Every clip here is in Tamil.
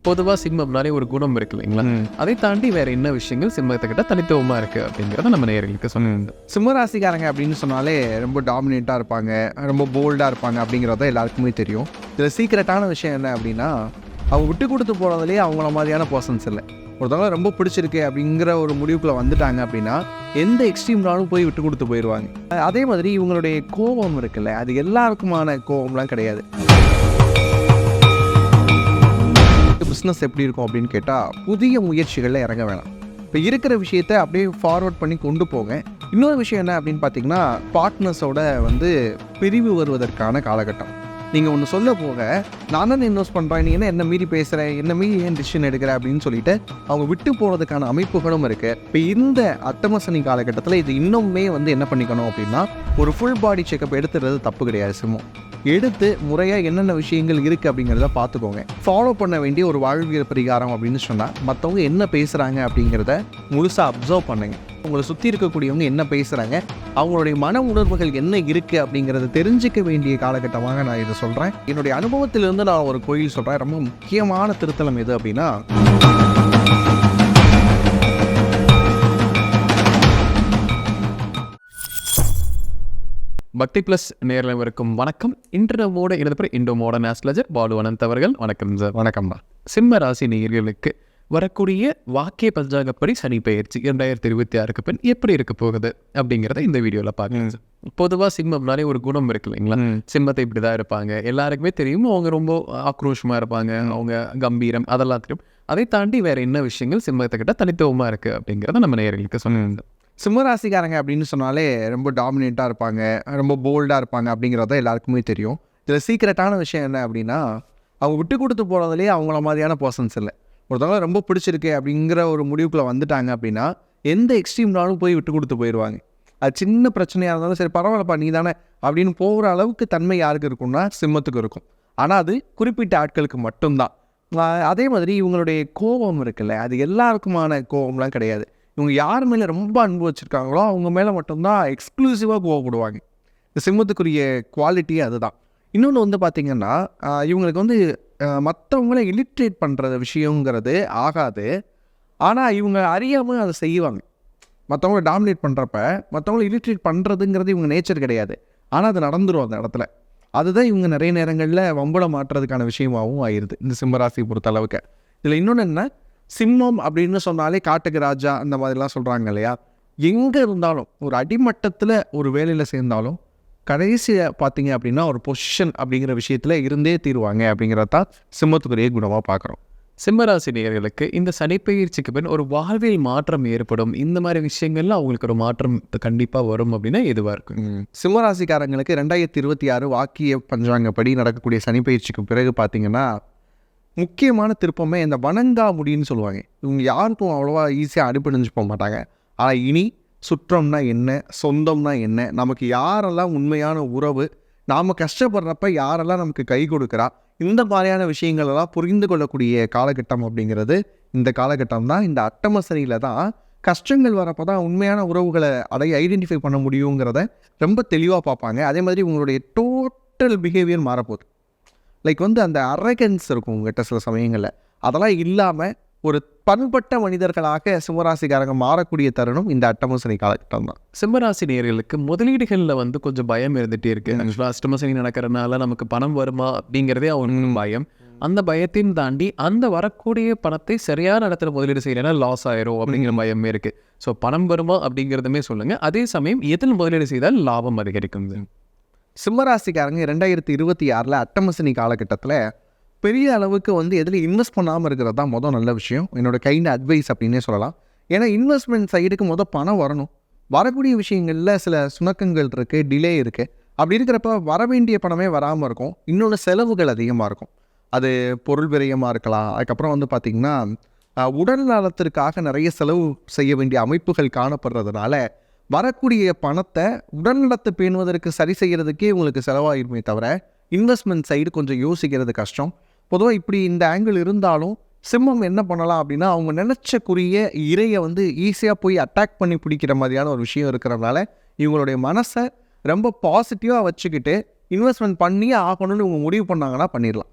பொதுவாக சிம்மம்னாலே ஒரு குணம் இருக்கு இல்லைங்களா? அதை தாண்டி வேற என்ன விஷயங்கள் சிம்மத்துக்கிட்ட தனித்துவமா இருக்கு அப்படிங்கிறத நம்ம நேயர்களுக்கு சொன்னோம். சிம்மராசிக்காரங்க அப்படின்னு சொன்னாலே ரொம்ப டாமினேட்டாக இருப்பாங்க, ரொம்ப போல்டாக இருப்பாங்க அப்படிங்கிறத எல்லாருக்குமே தெரியும். இதில் சீக்ரெட்டான விஷயம் என்ன அப்படின்னா, அவங்க விட்டு கொடுத்து போகிறதுலேயே அவங்கள மாதிரியான பர்சன்ஸ் இல்லை. ஒருத்தவங்க ரொம்ப பிடிச்சிருக்கு அப்படிங்கிற ஒரு முடிவுக்குள்ளே வந்துட்டாங்க அப்படின்னா எந்த எக்ஸ்ட்ரீம்னாலும் போய் விட்டு கொடுத்து போயிடுவாங்க. அதே மாதிரி இவங்களுடைய கோபம் இருக்குல்ல, அது எல்லாருக்குமான கோபம்லாம் கிடையாது. பிஸ்னஸ் எப்படி இருக்கும் அப்படின்னு கேட்டால் புதிய முயற்சிகளில் இறங்க வேணாம். இப்போ இருக்கிற விஷயத்தை அப்படியே ஃபார்வர்ட் பண்ணி கொண்டு போங்க. இன்னொரு விஷயம் என்ன அப்படின்னு பார்த்தீங்கன்னா, பார்ட்னர்ஸோட பிரிவு வருவதற்கான காலகட்டம். நீங்கள் ஒன்று சொல்ல போக நான் தான் இன்வெஸ்ட் பண்ணுறேன், நீ என்ன மீறி பேசுகிறேன், என்ன மீறி ஏன் டிசிஷன் எடுக்கிற அப்படின்னு சொல்லிட்டு அவங்க விட்டு போகிறதுக்கான அமைப்புகளும் இருக்குது. இப்போ இந்த அட்டமசனி காலகட்டத்தில் இது இன்னுமே என்ன பண்ணிக்கணும் அப்படின்னா, ஒரு ஃபுல் பாடி செக்கப் எடுத்துறது தப்பு கிடையாது. சிம்மம் எடுத்து முறையாக என்னென்ன விஷயங்கள் இருக்குது அப்படிங்கிறத பார்த்துக்கோங்க. ஃபாலோ பண்ண வேண்டிய ஒரு வாழ்வியல் பரிகாரம் அப்படின்னு சொன்னால், மற்றவங்க என்ன பேசுகிறாங்க அப்படிங்கிறத முழுசாக அப்சர்வ் பண்ணுங்க. உங்களை சுற்றி இருக்கக்கூடியவங்க என்ன பேசுகிறாங்க, அவங்களுடைய மன உணர்வுகள் என்ன இருக்குது அப்படிங்கிறத தெரிஞ்சிக்க வேண்டிய காலகட்டமாக நான் இதை சொல்கிறேன். என்னுடைய அனுபவத்திலிருந்து நான் ஒரு கோயில் சொல்கிறேன். ரொம்ப முக்கியமான திருத்தலம் எது அப்படின்னா, பக்தி பிளஸ் நேயர்களுக்கும் வணக்கம். இன்று நம்மோட இருந்தப்ப Indo modern astrologer Balu Anand அவர்கள். வணக்கம் சார். வணக்கம்மா. சிம்ம ராசி நேயர்களுக்கு வரக்கூடிய வாக்கிய பஞ்சாங்கப்படி சனி பெயர்ச்சி 2026 பின் எப்படி இருக்க போகுது அப்படிங்கிறத இந்த வீடியோவில் பார்க்கலாம் சார். பொதுவாக சிம்மம்னாலே ஒரு குணம் இருக்கு இல்லைங்களா? சிம்மத்தை இப்படி தான் இருப்பாங்க, எல்லாருக்குமே தெரியும். அவங்க ரொம்ப ஆக்ரோஷமாக இருப்பாங்க, அவங்க கம்பீரம் அதெல்லாம் தெரியும். அதை தாண்டி வேற என்ன விஷயங்கள் சிம்மத்துக்கிட்ட தனித்துவமாக இருக்குது அப்படிங்கிறத நம்ம நேயர்களுக்கு சொன்னோம். சிம்மராசிக்காரங்க அப்படின்னு சொன்னாலே ரொம்ப டாமினேட்டாக இருப்பாங்க, ரொம்ப போல்டாக இருப்பாங்க அப்படிங்கிறத எல்லாருக்குமே தெரியும். இதில் சீக்ரெட்டான விஷயம் என்ன அப்படின்னா, அவங்க விட்டு கொடுத்து போகிறதுலேயே அவங்கள மாதிரியான பர்சன்ஸ் இல்லை. ஒருத்தவங்க ரொம்ப பிடிச்சிருக்கு அப்படிங்கிற ஒரு முடிவுக்குள்ளே வந்துட்டாங்க அப்படின்னா எந்த எக்ஸ்ட்ரீம்னாலும் போய் விட்டு கொடுத்து போயிடுவாங்க. அது சின்ன பிரச்சனையாக இருந்தாலும் சரி, பரவாயில்லப்பா நீ தானே அப்படின்னு போகிற அளவுக்கு தன்மை யாருக்கு இருக்கும்னா சிம்மத்துக்கு இருக்கும். ஆனால் அது குறிப்பிட்ட ஆட்களுக்கு மட்டும்தான். அதே மாதிரி இவங்களுடைய கோபம் இருக்குல்ல, அது எல்லாருக்குமான கோபம்லாம் கிடையாது. இவங்க யார் மேலே ரொம்ப அன்பு வச்சுருக்காங்களோ அவங்க மேலே மட்டும்தான் எக்ஸ்க்ளூசிவாக கோவப்படுவாங்க. இந்த சிம்மத்துக்குரிய குவாலிட்டியே அதுதான். இன்னொன்று பார்த்திங்கன்னா, இவங்களுக்கு மற்றவங்கள இலிட்ரேட் பண்ணுற விஷயங்கிறது ஆகாது. ஆனால் இவங்க அறியாமல் அதை செய்வாங்க. மற்றவங்கள டாமினேட் பண்ணுறப்ப மற்றவங்கள இலிட்ரேட் பண்ணுறதுங்கிறது இவங்க நேச்சர் கிடையாது. ஆனால் அது நடந்துடும் அந்த இடத்துல. அதுதான் இவங்க நிறைய நேரங்களில் வம்பளை மாற்றுறதுக்கான விஷயமாகவும் ஆயிடுது இந்த சிம்மராசியை பொறுத்த அளவுக்கு. இதில் இன்னொன்று என்ன, சிம்மம் அப்படின்னு சொன்னாலே காட்டுக்கு ராஜா அந்த மாதிரிலாம் சொல்கிறாங்க இல்லையா? எங்கே இருந்தாலும் ஒரு அடிமட்டத்தில் ஒரு வேலையில் சேர்ந்தாலும் கடைசியில் பார்த்தீங்க அப்படின்னா ஒரு பொசிஷன் அப்படிங்கிற விஷயத்தில் இருந்தே தீருவாங்க அப்படிங்கிறதான் சிம்மத்துக்குரிய குணமாக பார்க்குறோம். சிம்மராசி நேயர்களுக்கு இந்த சனிப்பெயர்ச்சிக்கு பின் ஒரு வாழ்வில் மாற்றம் ஏற்படும், இந்த மாதிரி விஷயங்கள்ல அவங்களுக்கு ஒரு மாற்றம் கண்டிப்பாக வரும் அப்படின்னா எதுவாக இருக்கும்? சிம்மராசிக்காரங்களுக்கு 2026 வாக்கிய பஞ்சாங்கப்படி நடக்கக்கூடிய சனிப்பெயர்ச்சிக்கு பிறகு பார்த்தீங்கன்னா முக்கியமான திருப்பமே இந்த வணங்கா முடின்னு சொல்லுவாங்க. இவங்க யாருக்கும் அவ்வளோவா ஈஸியாக அடிபணிஞ்சு போக மாட்டாங்க. ஆனால் இனி சுற்றம்னா என்ன, சொந்தம்னா என்ன, நமக்கு யாரெல்லாம் உண்மையான உறவு, நாம் கஷ்டப்படுறப்ப யாரெல்லாம் நமக்கு கை கொடுக்குறா, இந்த மாதிரியான விஷயங்களெல்லாம் புரிந்து கொள்ளக்கூடிய காலகட்டம் அப்படிங்கிறது இந்த காலகட்டம் தான். இந்த அட்டமசனியில் தான் கஷ்டங்கள் வரப்போ தான் உண்மையான உறவுகளை ஐடென்டிஃபை பண்ண முடியுங்கிறத ரொம்ப தெளிவாக பார்ப்பாங்க. அதே மாதிரி உங்களுடைய டோட்டல் பிஹேவியர் மாறப்போகுது. லைக் அந்த அரகன்ஸ் இருக்கும் உங்கள்கிட்ட சில சமயங்களில். அதெல்லாம் இல்லாமல் ஒரு பண்பட்ட மனிதர்களாக சிம்மராசிக்காரங்க மாறக்கூடிய தருணம் இந்த அட்டமசனி காலகட்டம் தான். சிம்மராசி நேயர்களுக்கு முதலீடுகளில் கொஞ்சம் பயம் இருந்துகிட்டே இருக்குது. ஆக்சுவலாக அஷ்டமசனி நடக்கிறதுனால நமக்கு பணம் வருமா அப்படிங்கிறதே அவங்களுக்கு பயம். அந்த பயத்தையும் தாண்டி அந்த வரக்கூடிய பணத்தை சரியான இடத்துல முதலீடு செய்யலைன்னா லாஸ் ஆயிரும் அப்படிங்கிற பயமே இருக்குது. ஸோ பணம் வருமா அப்படிங்கிறதுமே சொல்லுங்கள். அதே சமயம் எதில் முதலீடு செய்தால் லாபம் அதிகரிக்கும்? சிம்மராசிக்காரங்க 2026 அட்டமசனி காலகட்டத்தில் பெரிய அளவுக்கு எதில் இன்வெஸ்ட் பண்ணாமல் இருக்கிறது தான் நல்ல விஷயம். என்னோடய கைண்ட் அட்வைஸ் அப்படின்னே சொல்லலாம். ஏன்னா இன்வெஸ்ட்மெண்ட் சைடுக்கு பணம் வரணும். வரக்கூடிய விஷயங்களில் சில சுணக்கங்கள் இருக்குது, டிலே இருக்குது. அப்படி இருக்கிறப்ப வர வேண்டிய பணமே வராமல் இருக்கும். இன்னொன்று செலவுகள் அதிகமாக இருக்கும். அது பொருள் விரயமாக இருக்கலாம். அதுக்கப்புறம் பார்த்திங்கன்னா உடல் நலத்திற்காக நிறைய செலவு செய்ய வேண்டிய அமைப்புகள் காணப்படுறதுனால வரக்கூடிய பணத்தை உடல்நலத்தை பேணுவதற்கு சரி செய்கிறதுக்கே உங்களுக்கு செலவாயிருமே தவிர இன்வெஸ்ட்மெண்ட் சைடு கொஞ்சம் யோசிக்கிறது கஷ்டம். பொதுவாக இப்படி இந்த ஆங்கிள் இருந்தாலும் சிம்மம் என்ன பண்ணலாம் அப்படின்னா, அவங்க நினச்சக்குரிய இறையை ஈஸியாக போய் அட்டாக் பண்ணி பிடிக்கிற மாதிரியான ஒரு விஷயம் இருக்கிறதுனால இவங்களுடைய மனசை ரொம்ப பாசிட்டிவாக வச்சுக்கிட்டு இன்வெஸ்ட்மெண்ட் பண்ணியே ஆகணும்னு இவங்க முடிவு பண்ணாங்கன்னா பண்ணிடலாம்.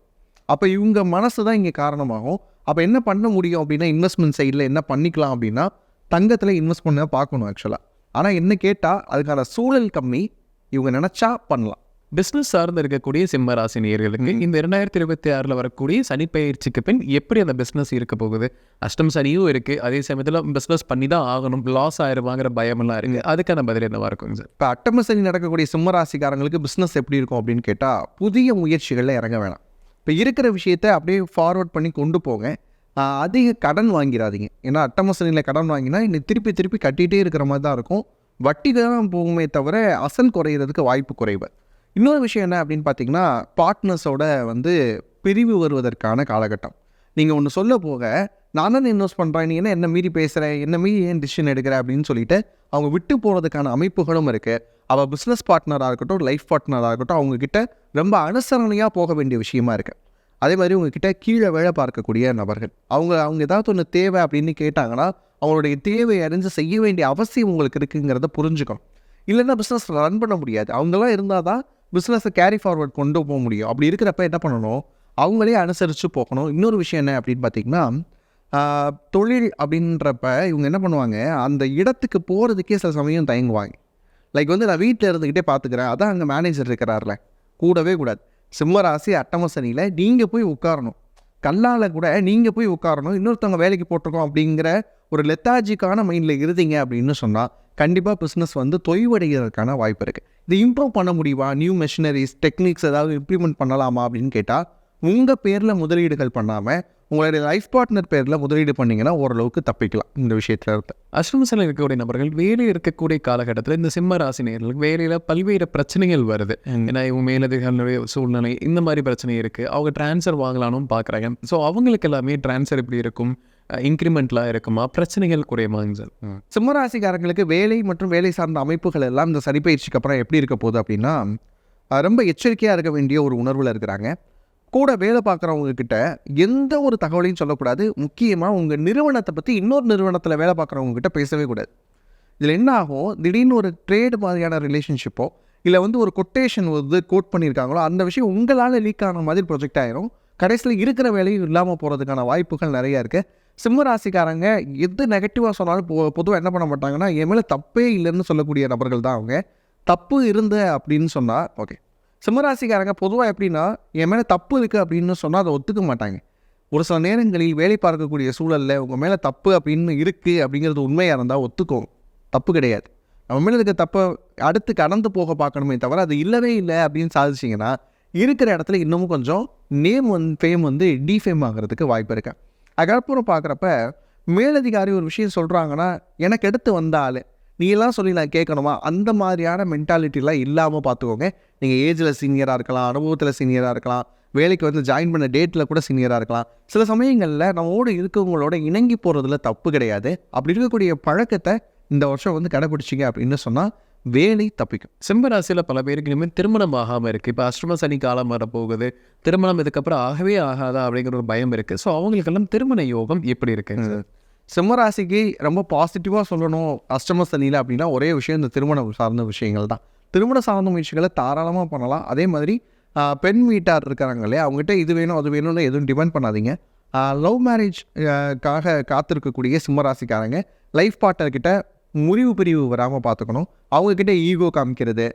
அப்போ இவங்க மனசு தான் இங்கே காரணமாகும். அப்போ என்ன பண்ண முடியும் அப்படின்னா, இன்வெஸ்ட்மெண்ட் சைடில் என்ன பண்ணிக்கலாம் அப்படின்னா, தங்கத்தில் இன்வெஸ்ட் பண்ண பார்க்கணும் ஆக்சுவலாக. ஆனால் என்ன கேட்டால் அதுக்கான சூழல் கம்மி. இவங்க நினச்சா பண்ணலாம். பிஸ்னஸ் சார்ந்து இருக்கக்கூடிய சிம்ம ராசி நேயர்களுக்கு இந்த 2026 வரக்கூடிய சனிப்பெயர்ச்சிக்கு பின் எப்படி அந்த பிஸ்னஸ் இருக்க போகுது? அஷ்டம் சனியும் இருக்கு, அதே சமயத்தில் பிஸ்னஸ் பண்ணி தான் ஆகணும், லாஸ் ஆயிடுவாங்கிற பயமெல்லாம் இருக்கு. அதுக்கான பதில் என்னவா இருக்குங்க சார்? இப்போ அட்டம சனி நடக்கக்கூடிய சிம்ம ராசிக்காரங்களுக்கு பிஸ்னஸ் எப்படி இருக்கும் அப்படின்னு கேட்டால், புதிய முயற்சிகளில் இறங்க வேணாம். இப்போ இருக்கிற விஷயத்தை அப்படியே ஃபார்வர்ட் பண்ணி கொண்டு போங்க. அதிக கடன் வாங்கிடாதீங்க. ஏன்னா அட்டம சனியில் கடன் வாங்கினா இன்னும் திருப்பி திருப்பி கட்டிகிட்டே இருக்கிற மாதிரி தான் இருக்கும். வட்டி தான் போகுமே தவிர அசல் குறையிறதுக்கு வாய்ப்பு குறைவு. இன்னொரு விஷயம் என்ன அப்படின்னு பார்த்தீங்கன்னா, பார்ட்னர்ஸோட பிரிவு வருவதற்கான காலகட்டம். நீங்கள் ஒன்று சொல்ல போக, நான் தான் இன்வெஸ்ட் பண்ணுறேன், நீ என்ன மீறி பேசுகிறேன், என்ன மீறி ஏன் டிசிஷன் எடுக்கிற அப்படின்னு சொல்லிட்டு அவங்க விட்டு போகிறதுக்கான அமைப்புகளும் இருக்குது. அவள் பிஸ்னஸ் பார்ட்னராக இருக்கட்டும், லைஃப் பார்ட்னராக இருக்கட்டும், அவங்கக்கிட்ட ரொம்ப அனுசரணையாக போக வேண்டிய விஷயமா இருக்குது. அதே மாதிரி உங்ககிட்ட கீழே வேலை பார்க்கக்கூடிய நபர்கள், அவங்க ஏதாவது ஒன்று தேவை அப்படின்னு கேட்டாங்கன்னா, அவங்களுடைய தேவை அறிஞ்சு செய்ய வேண்டிய அவசியம் உங்களுக்கு இருக்குங்கிறத புரிஞ்சுக்கணும். இல்லைன்னா பிஸ்னஸ் ரன் பண்ண முடியாது. அவங்களாம் இருந்தால் தான் பிஸ்னஸை கேரி ஃபார்வர்ட் கொண்டு போக முடியும். அப்படி இருக்கிறப்ப என்ன பண்ணணும், அவங்களே அனுசரித்து போகணும். இன்னொரு விஷயம் என்ன அப்படின்னு பார்த்திங்கன்னா, தொழில் அப்படின்றப்ப இவங்க என்ன பண்ணுவாங்க, அந்த இடத்துக்கு போகிறதுக்கே சில சமயம் தயங்குவாங்க. லைக் நான் வீட்டில் இருந்துக்கிட்டே பார்த்துக்கிறேன், அதான் அங்கே மேனேஜர் இருக்கிறார்ல, கூடவே கூடாது. சிம்ம ராசி அட்டம சனியில் நீங்கள் போய் உட்காரணும், கல்லால் கூட நீங்கள் போய் உட்காரணும். இன்னொருத்தவங்க வேலைக்கு போட்டிருக்கோம் அப்படிங்கிற ஒரு லெத்தாஜிக்கான மைண்டில் இருந்தீங்க அப்படின்னு சொன்னால் கண்டிப்பாக பிஸ்னஸ் தொய்வடைகிறதுக்கான வாய்ப்பு இருக்குது. இது இம்ப்ரூவ் பண்ண முடியுமா, நியூ மெஷினரிஸ் டெக்னிக்ஸ் ஏதாவது இம்ப்ளிமெண்ட் பண்ணலாமா அப்படின்னு கேட்டால், உங்கள் பேரில் முதலீடுகள் பண்ணாமல் உங்களுடைய லைஃப் பார்ட்னர் பேரில் முதலீடு பண்ணிங்கன்னா ஓரளவுக்கு தப்பிக்கலாம் இந்த விஷயத்தில் இருந்து. அஷ்டமசனில் இருக்கக்கூடிய நபர்கள் வேலையில் இருக்கக்கூடிய காலகட்டத்தில் இந்த சிம்ம ராசி நேயர்களுக்கு வேலையில் பல்வேறு பிரச்சனைகள் வருது. ஏன்னா இவங்க மேலதிகாரிகளுடைய சூழ்நிலை இந்த மாதிரி பிரச்சனை இருக்குது. அவங்க டிரான்ஸ்ஃபர் வாங்கலாம்னு பார்க்குறாங்க. ஸோ அவங்களுக்கு எல்லாமே டிரான்ஸ்ஃபர் எப்படி இருக்கும், இன்க்ரிமெண்ட்லாம் இருக்குமா, பிரச்சனைகள் குறையுமாங்க சார்? சிம்மராசிக்காரங்களுக்கு வேலை மற்றும் வேலை சார்ந்த அமைப்புகள் எல்லாம் இந்த சனிப்பயிற்சிக்கு அப்புறம் எப்படி இருக்க போகுது அப்படின்னா, ரொம்ப எச்சரிக்கையாக இருக்க வேண்டிய ஒரு உணர்வில் இருக்கிறாங்க. கூட வேலை பார்க்குறவங்க கிட்ட எந்த ஒரு தகவலையும் சொல்லக்கூடாது. முக்கியமாக உங்கள் நிறுவனத்தை பற்றி இன்னொரு நிறுவனத்தில் வேலை பார்க்குறவங்க கிட்ட பேசவே கூடாது. இதில் என்ன ஆகும், திடீர்னு ஒரு ட்ரேடு மாதிரியான ரிலேஷன்ஷிப்போ இல்லை ஒரு கொட்டேஷன் கோட் பண்ணியிருக்காங்களோ அந்த விஷயம் உங்களால் லீக் ஆன மாதிரி ப்ரொஜெக்ட் ஆகிரும். கடைசியில் இருக்கிற வேலையும் இல்லாமல் போகிறதுக்கான வாய்ப்புகள் நிறையா இருக்குது. சிம்ம ராசிக்காரங்க எது நெகட்டிவாக சொன்னாலும் பொதுவாக என்ன பண்ண மாட்டாங்கன்னா, என் மேலே தப்பே இல்லைன்னு சொல்லக்கூடிய நபர்கள் தான் அவங்க. தப்பு இருந்து அப்படின்னு சொன்னால் ஓகே. சிம்மராசிக்காரங்க பொதுவாக எப்படின்னா, என் மேலே தப்பு இருக்குது அப்படின்னு சொன்னால் அதை ஒத்துக்க மாட்டாங்க. ஒரு சில நேரங்களில் வேலை பார்க்கக்கூடிய சூழலில் உங்கள் மேலே தப்பு அப்படின்னு இருக்குது அப்படிங்கிறது உண்மையாக இருந்தால் ஒத்துக்கும், தப்பு கிடையாது. நம்ம மேலே இருக்க தப்பை அடுத்து கடந்து போக பார்க்கணுமே தவிர அது இல்லவே இல்லை அப்படின்னு சாதிச்சிங்கன்னா இருக்கிற இடத்துல இன்னமும் கொஞ்சம் நேம் ஃபேம் டிஃபேம் ஆகிறதுக்கு வாய்ப்பு இருக்கு. அதுக்கப்புறம் பார்க்குறப்ப மேலதிகாரி ஒரு விஷயம் சொல்கிறாங்கன்னா, எனக்கு எடுத்து வந்தால் நீ எல்லாம் சொல்லி நான் கேட்கணுமா, அந்த மாதிரியான மென்டாலிட்டிலாம் இல்லாமல் பார்த்துக்கோங்க. நீங்கள் ஏஜில் சீனியராக இருக்கலாம், அனுபவத்தில் சீனியராக இருக்கலாம், வேலைக்கு ஜாயின் பண்ண டேட்டில் கூட சீனியராக இருக்கலாம். சில சமயங்களில் நம்மோடு இருக்கவங்களோட இணங்கி போகிறதுல தப்பு கிடையாது. அப்படி இருக்கக்கூடிய பழக்கத்தை இந்த வருஷம் கடைப்பிடிச்சிங்க அப்படின்னு சொன்னால் வேலை தப்பிக்கும். சிம்ம ராசியில் பல பேருக்கு இனிமேல் திருமணம் ஆகாமல் இருக்குது. இப்போ அஷ்டம சனி காலம் வரப்போகுது, திருமணம் இதுக்கப்புறம் ஆகவே ஆகாதா அப்படிங்கிற ஒரு பயம் இருக்குது. ஸோ அவங்களுக்கெல்லாம் திருமண யோகம் எப்படி இருக்குங்க? சிம்மராசிக்கு ரொம்ப பாசிட்டிவாக சொல்லணும் அஷ்டம சனியில் அப்படின்னா ஒரே விஷயம் இந்த திருமணம் சார்ந்த விஷயங்கள் தான். திருமண சார்ந்த முயற்சிகளை தாராளமாக பண்ணலாம். அதே மாதிரி பெண் வீட்டார் இருக்கிறாங்க இல்லையா, அவங்ககிட்ட இது வேணும் அது வேணும்னு எதுவும் டிபெண்ட் பண்ணாதீங்க. லவ் மேரேஜ்காக காத்திருக்கக்கூடிய சிம்மராசிக்காரங்க லைஃப் பார்ட்னர்கிட்ட முறிவு பிரிவு வராமல் பார்த்துக்கணும். அவங்கக்கிட்ட ஈகோ காமிக்கிறது,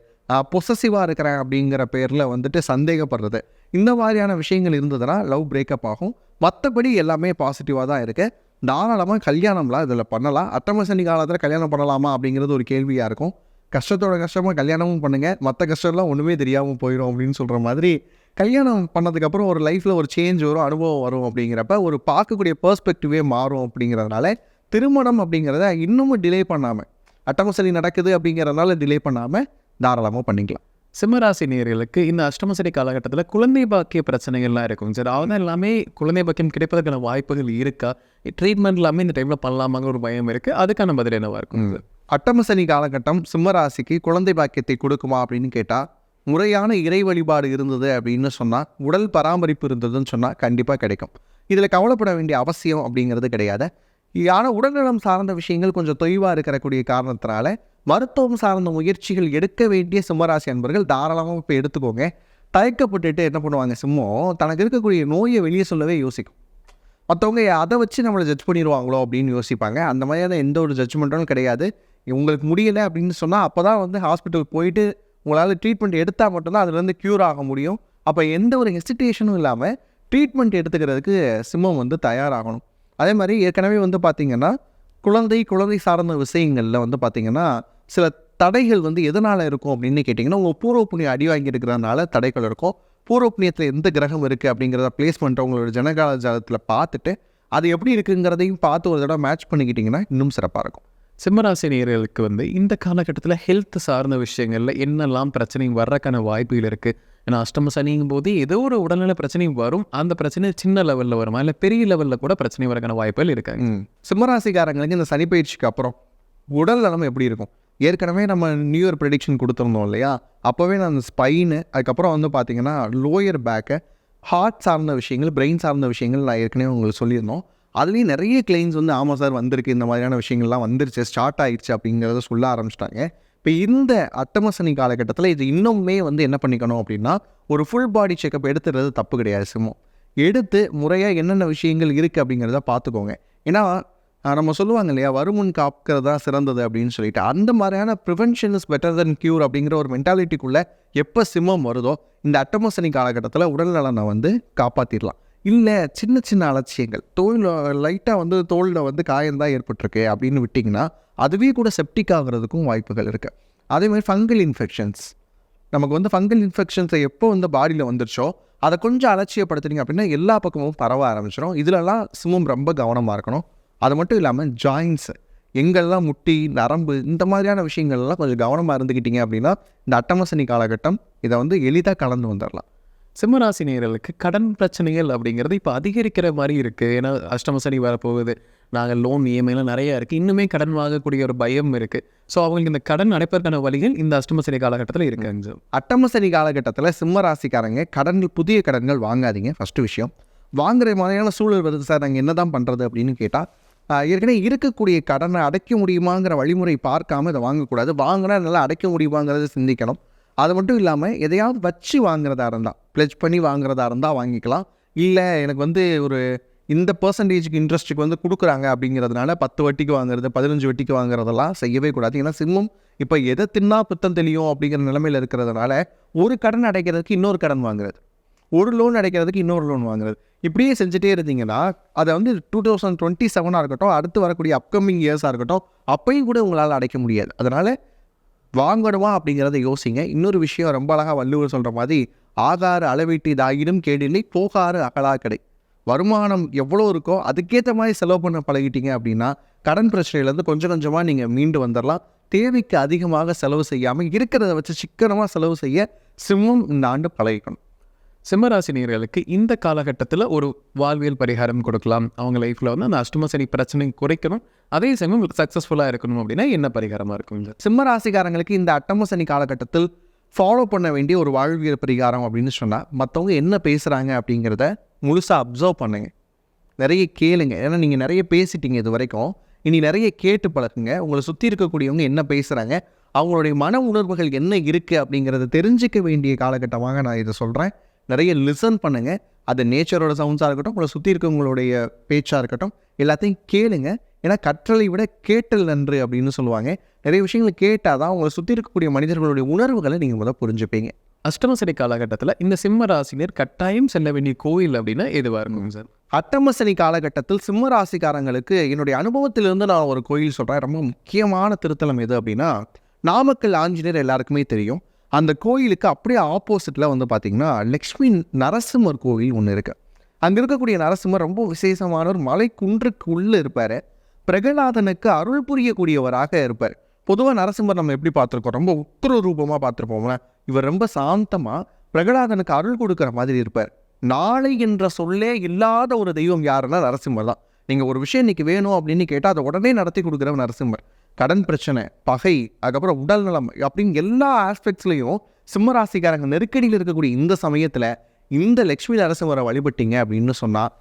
பொசசிவாக இருக்கிறேன் அப்படிங்கிற பேரில் சந்தேகப்படுறது, இந்த மாதிரியான விஷயங்கள் இருந்ததுன்னா லவ் பிரேக்கப் ஆகும். மற்றபடி எல்லாமே பாசிட்டிவாக தான் இருக்குது. தாராளமாக கல்யாணம்லாம் இதில் பண்ணலாம். அட்டம சனி காலத்தில் கல்யாணம் பண்ணலாமா அப்படிங்கிறது ஒரு கேள்வியாக இருக்கும். கஷ்டத்தோட கஷ்டமாக கல்யாணமும் பண்ணுங்கள், மற்ற கஷ்டம்லாம் ஒன்றுமே தெரியாமல் போயிடும் அப்படின்னு சொல்கிற மாதிரி கல்யாணம் பண்ணதுக்கப்புறம் ஒரு லைஃப்பில் ஒரு சேஞ்ச் வரும், அனுபவம் வரும். அப்படிங்கிறப்ப ஒரு பார்க்கக்கூடிய பெர்ஸ்பெக்டிவே மாறும். அப்படிங்கிறதுனால திருமணம் அப்படிங்கிறத இன்னமும் டிலே பண்ணாமல், அட்டம சனி நடக்குது அப்படிங்கிறதுனால டிலே பண்ணாமல் தாராளமாக பண்ணிக்கலாம். சிம்மராசி நேயர்களுக்கு இந்த அஷ்டம சனி காலகட்டத்தில் குழந்தை பாக்கிய பிரச்சனைகள்லாம் இருக்கும் சார். அவன் எல்லாமே குழந்தை பாக்கியம் கிடைப்பதற்கான வாய்ப்புகள் இருக்கா, ட்ரீட்மெண்ட் எல்லாமே இந்த டைமில் பண்ணலாமாங்க ஒரு பயம் இருக்குது. அதுக்கான பதில் என்னவா இருக்கும்? அட்டம சனி காலகட்டம் சிம்மராசிக்கு குழந்தை பாக்கியத்தை கொடுக்குமா அப்படின்னு கேட்டால், முறையான இறை வழிபாடு இருந்தது அப்படின்னு சொன்னால், உடல் பராமரிப்பு இருந்ததுன்னு சொன்னால் கண்டிப்பாக கிடைக்கும். இதில் கவலைப்பட வேண்டிய அவசியம் அப்படிங்கிறது கிடையாது. ஆனால் உடல்நலம் சார்ந்த விஷயங்கள் கொஞ்சம் தொய்வாக இருக்கக்கூடிய காரணத்தினால மருத்துவம் சார்ந்த முயற்சிகள் எடுக்க வேண்டிய சிம்மராசி அன்பர்கள் தாராளமாக இப்போ எடுத்துக்கோங்க. தயக்கப்பட்டுட்டு என்ன பண்ணுவாங்க, சிம்மம் தனக்கு இருக்கக்கூடிய நோயை வெளியே சொல்லவே யோசிக்கும். மற்றவங்க அதை வச்சு நம்மளை ஜட்ஜ் பண்ணிடுவாங்களோ அப்படின்னு யோசிப்பாங்க. அந்த மாதிரியான எந்த ஒரு ஜட்ஜ்மெண்ட்டும் கிடையாது. உங்களுக்கு முடியலை அப்படின்னு சொன்னால் அப்போ தான் வந்து ஹாஸ்பிட்டலுக்கு போயிட்டு உங்களால் ட்ரீட்மெண்ட் எடுத்தால் மட்டும்தான் அதுலேருந்து க்யூர் ஆக முடியும். அப்போ எந்த ஒரு ஹெசிடேஷனும் இல்லாமல் ட்ரீட்மெண்ட் எடுத்துக்கிறதுக்கு சிம்மம் வந்து தயாராகணும். அதே மாதிரி ஏற்கனவே வந்து பார்த்திங்கன்னா குழந்தை சார்ந்த விஷயங்களில் வந்து பார்த்திங்கன்னா சில தடைகள் வந்து எதனால் இருக்கும் அப்படின்னு கேட்டிங்கன்னா, உங்கள் பூர்வ புண்ணியம் அடி வாங்கியிருக்கிறதுனால தடைகள் இருக்கும். பூர்வ புண்ணியத்தில் எந்த கிரகம் இருக்குது அப்படிங்கிறத பிளேஸ்மெண்ட்டை உங்களோட ஜனகால ஜாதகத்தில் பார்த்துட்டு அது எப்படி இருக்குங்கிறதையும் பார்த்து ஒரு தடவை மேட்ச் பண்ணிக்கிட்டிங்கன்னா இன்னும் சிறப்பாக இருக்கும். சிம்மராசி நேயர்களுக்கு வந்து இந்த காலகட்டத்தில் ஹெல்த் சார்ந்த விஷயங்களில் என்னெல்லாம் பிரச்சனை வர்றதுக்கான வாய்ப்புகள் இருக்குது? ஏன்னா அஷ்டம சனிங்கும் போது ஏதோ ஒரு உடல்நல பிரச்சனை வரும். அந்த பிரச்சனை சின்ன லெவலில் வருமா, இல்லை பெரிய லெவலில் கூட பிரச்சனை வரக்கான வாய்ப்புகள் இருக்காங்க. சிம்மராசிக்காரங்களுக்கு இந்த சனி பயிற்சிக்கு அப்புறம் உடல் நலம் எப்படி இருக்கும்? ஏற்கனவே நம்ம நியூ இயர் ப்ரெடிக்ஷன் கொடுத்துருந்தோம் இல்லையா? அப்போவே நான் அந்த ஸ்பைனு, அதுக்கப்புறம் வந்து பார்த்திங்கன்னா லோயர் பேக்கை, ஹார்ட் சார்ந்த விஷயங்கள், பிரெயின் சார்ந்த விஷயங்கள் நான் ஏற்கனவே உங்களுக்கு சொல்லியிருந்தோம். அதுலேயும் நிறைய கிளைண்ட்ஸ் வந்து ஆமாம் சார் வந்திருக்கு, இந்த மாதிரியான விஷயங்கள்லாம் வந்துருச்சு, ஸ்டார்ட் ஆகிடுச்சு அப்படிங்கிறத சொல்ல ஆரம்பிச்சிட்டாங்க. இப்போ இந்த அட்டமசனி காலகட்டத்தில் இது இன்னுமே வந்து என்ன பண்ணிக்கணும் அப்படின்னா, ஒரு ஃபுல் பாடி செக்கப் எடுத்துறது தப்பு கிடையாது. சிம்மம் எடுத்து முறையாக என்னென்ன விஷயங்கள் இருக்குது அப்படிங்கிறத பார்த்துக்கோங்க. ஏன்னா நம்ம சொல்லுவாங்க இல்லையா, வருமுன் காக்கிறதா சிறந்தது அப்படின்னு சொல்லிட்டு, அந்த மாதிரியான prevention is better then cure அப்படிங்கிற ஒரு மென்டாலிட்டிக்குள்ளே எப்போ சிம்மம் வருதோ இந்த அட்டமசனி காலகட்டத்தில் உடல் நலனை வந்து காப்பாற்றிடலாம். இல்லை சின்ன சின்ன அலட்சியங்கள், லைட்டாக வந்து தோலில் வந்து காயம்தான் ஏற்பட்டிருக்கு அப்படின்னு விட்டிங்கன்னா அதுவே கூட செப்டிக் ஆகிறதுக்கும் வாய்ப்புகள் இருக்குது. அதேமாதிரி ஃபங்கல் இன்ஃபெக்ஷன்ஸ், நமக்கு வந்து ஃபங்கல் இன்ஃபெக்ஷன்ஸை எப்போ வந்து பாடியில் வந்துருச்சோ அதை கொஞ்சம் அலட்சியப்படுத்துறீங்க அப்படின்னா எல்லா பக்கமும் பரவ ஆரம்பிச்சிடும். இதிலெல்லாம் சிம்மம் ரொம்ப கவனமாக இருக்கணும். அது மட்டும் இல்லாமல் ஜாயின்ஸு, எங்கெல்லாம் முட்டி நரம்பு இந்த மாதிரியான விஷயங்கள்லாம் கொஞ்சம் கவனமாக இருந்துக்கிட்டீங்க அப்படின்னா இந்த அட்டமசனி காலகட்டம் இதை வந்து எளிதாக கலந்து வந்துடலாம். சிம்மராசி நேயர்களுக்கு கடன் பிரச்சனைகள் அப்படிங்கிறது இப்போ அதிகரிக்கிற மாதிரி இருக்குது. ஏன்னா அஷ்டம சனி வரப்போகுது, நாங்கள் லோன் இஎம்ஐலாம் நிறையா இருக்குது, இன்னுமே கடன் வாங்கக்கூடிய ஒரு பயம் இருக்குது. ஸோ அவங்களுக்கு இந்த கடன் அடைப்பதற்கான வழிகள் இந்த அஷ்டம சனி காலகட்டத்தில் இருக்குங்க. அட்டம சனி காலகட்டத்தில் சிம்ம ராசிக்காரங்க புதிய கடன்கள் வாங்காதீங்க. ஃபஸ்ட்டு விஷயம், வாங்குற மாதிரியான சூழல் வருது சார், நாங்கள் என்ன தான் பண்ணுறது அப்படின்னு கேட்டால், ஏற்கனவே இருக்கக்கூடிய கடனை அடைக்க முடியுமாங்கிற வழிமுறை பார்க்காம இதை வாங்கக்கூடாது. வாங்கினா நல்லா அடைக்க முடியுமாங்கிறத சிந்திக்கணும். அது மட்டும் இல்லாமல் எதையாவது வச்சு வாங்குறதா இருந்தால், ப்ளெஜ் பண்ணி வாங்குறதா இருந்தால் வாங்கிக்கலாம். இல்லை எனக்கு வந்து ஒரு இந்த பர்சன்டேஜுக்கு இன்ட்ரெஸ்ட்டுக்கு வந்து கொடுக்குறாங்க அப்படிங்கிறதுனால 10 வட்டிக்கு வாங்குறது, 15 வட்டிக்கு வாங்குறதெல்லாம் செய்யவே கூடாது. ஏன்னா சிம்மம் இப்போ எதை தின்னா பித்தம் தெளியும் அப்படிங்கிற நிலைமையில் இருக்கிறதுனால ஒரு கடன் அடைக்கிறதுக்கு இன்னொரு கடன் வாங்குறது, ஒரு லோன் அடைக்கிறதுக்கு இன்னொரு லோன் வாங்குறது, இப்படியே செஞ்சுட்டே இருந்தீங்கன்னா அதை வந்து 2027 இருக்கட்டும், அடுத்து வரக்கூடிய அப்கமிங் இயர்ஸாக இருக்கட்டும், அப்பையும் கூட உங்களால் அடைக்க முடியாது. அதனால் வாங்கணுமா அப்படிங்கிறத யோசிங்க. இன்னொரு விஷயம் ரொம்ப அழகாக வள்ளுவர் சொல்கிற மாதிரி, ஆகாறு அளவீட்டு இதாகிடும் கேடில்லை, போகாறு அகலா கடை. வருமானம் எவ்வளோ இருக்கோ அதுக்கேற்ற மாதிரி செலவு பண்ண பழகிட்டீங்க அப்படின்னா கடன் பிரச்சனையிலேருந்து கொஞ்சம் கொஞ்சமாக நீங்கள் மீண்டு வந்துடலாம். தேவைக்கு அதிகமாக செலவு செய்யாமல் இருக்கிறத வச்சு சிக்கனமாக செலவு செய்ய சிம்மம் இந்த ஆண்டு பழகிக்கணும். சிம்மராசினியர்களுக்கு இந்த காலகட்டத்தில் ஒரு வாழ்வியல் பரிகாரம் கொடுக்கலாம். அவங்க லைஃப்பில் வந்து அந்த அஷ்டம சனி பிரச்சனை குறைக்கணும், அதே சமயம் சக்ஸஸ்ஃபுல்லாக இருக்கணும் அப்படின்னா என்ன பரிகாரமாக இருக்கும்? சிம்மராசிக்காரங்களுக்கு இந்த அட்டம சனி காலகட்டத்தில் ஃபாலோ பண்ண வேண்டிய ஒரு வாழ்வியல் பரிகாரம் அப்படின்னு சொன்னால், மற்றவங்க என்ன பேசுகிறாங்க அப்படிங்கிறத முழுசாக அப்சர்வ் பண்ணுங்க, நிறைய கேளுங்க. ஏன்னா நீங்கள் நிறைய பேசிட்டீங்க இது வரைக்கும், இனி நிறைய கேட்டு பழகுங்க. உங்களை சுற்றி இருக்கக்கூடியவங்க என்ன பேசுகிறாங்க, அவங்களுடைய மன உணர்வுகள் என்ன இருக்குது அப்படிங்கிறத தெரிஞ்சிக்க வேண்டிய காலகட்டமாக நான் இதை சொல்கிறேன். நிறைய லிசன் பண்ணுங்கள். அது நேச்சரோட சவுண்ட்ஸாக இருக்கட்டும், உங்களை சுற்றி இருக்கவங்களுடைய பேச்சாக இருக்கட்டும், எல்லாத்தையும் கேளுங்க. ஏன்னா கற்றலை விட கேட்டல் நன்று அப்படின்னு சொல்லுவாங்க. நிறைய விஷயங்களை கேட்டால் தான் உங்களை சுற்றி இருக்கக்கூடிய மனிதர்களுடைய உணர்வுகளை நீங்கள் முதல் புரிஞ்சுப்பீங்க. அஷ்டம சனி காலகட்டத்தில் இந்த சிம்ம ராசினர் கட்டாயம் செல்ல வேண்டிய கோயில் அப்படின்னா எதுவாக இருக்கும் சார்? அட்டம சனி காலகட்டத்தில் சிம்ம ராசிக்காரங்களுக்கு என்னுடைய அனுபவத்திலிருந்து நான் ஒரு கோயில் சொல்கிறேன். ரொம்ப முக்கியமான திருத்தலம் எது அப்படின்னா, நாமக்கல் ஆஞ்சநேயர் எல்லாருக்குமே தெரியும். அந்த கோயிலுக்கு அப்படியே ஆப்போசிட்டில் வந்து பார்த்திங்கன்னா லக்ஷ்மி நரசிம்மர் கோவில் ஒன்று இருக்குது. அங்கே இருக்கக்கூடிய நரசிம்மர் ரொம்ப விசேஷமான ஒரு மலை குன்றுக்கு உள்ளே இருப்பார். பிரகலாதனுக்கு அருள் புரியக்கூடியவராக இருப்பார். பொதுவாக நரசிம்மர் நம்ம எப்படி பார்த்துருக்கோம், ரொம்ப உத்திர ரூபமாக பார்த்துருப்போம்ல. இவர் ரொம்ப சாந்தமாக பிரகலாதனுக்கு அருள் கொடுக்குற மாதிரி இருப்பார். நாளை என்ற சொல்லே இல்லாத ஒரு தெய்வம் யாருன்னா நரசிம்மர் தான். நீங்கள் ஒரு விஷயம் இன்றைக்கி வேணும் அப்படின்னு கேட்டால் அதை உடனே நடத்தி கொடுக்குற நரசிம்மர். கடன் பிரச்சனை, பகை, அதுக்கப்புறம் உடல் நலம் அப்படின்னு எல்லா ஆஸ்பெக்ட்ஸ்லையும் சிம்மராசிக்காரங்க நெருக்கடியில் இருக்கக்கூடிய இந்த சமயத்தில் இந்த லக்ஷ்மி நரசிம்மரை வழிபட்டீங்க அப்படின்னு சொன்னால்,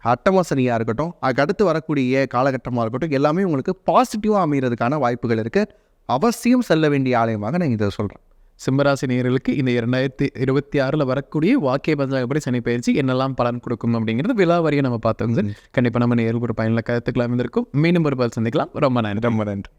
அட்டமசனியாக இருக்கட்டும், அதுக்கு அடுத்து வரக்கூடிய காலகட்டமாக இருக்கட்டும், எல்லாமே உங்களுக்கு பாசிட்டிவாக அமைகிறதுக்கான வாய்ப்புகள் இருக்குது. அவசியம் செல்ல வேண்டிய ஆலயமாக நான் இதை சொல்கிறேன். சிம்மராசி நேயர்களுக்கு இந்த 2026 வரக்கூடிய வாக்கிய பஞ்சாங்கப்படி சனி பயிற்சி என்னெல்லாம் பலன் கொடுக்கும் அப்படிங்கிறது விலாவரியை நம்ம பார்த்தோம் சார். கண்டிப்பாக நம்ம நேயர்களுக்கு ஒரு பயனுள்ள கருத்துக்கள் அமைந்திருக்கும். மீண்டும் ஒரு பால் சந்திக்கலாம். ரொம்ப நன்றி. ரொம்ப நன்றி.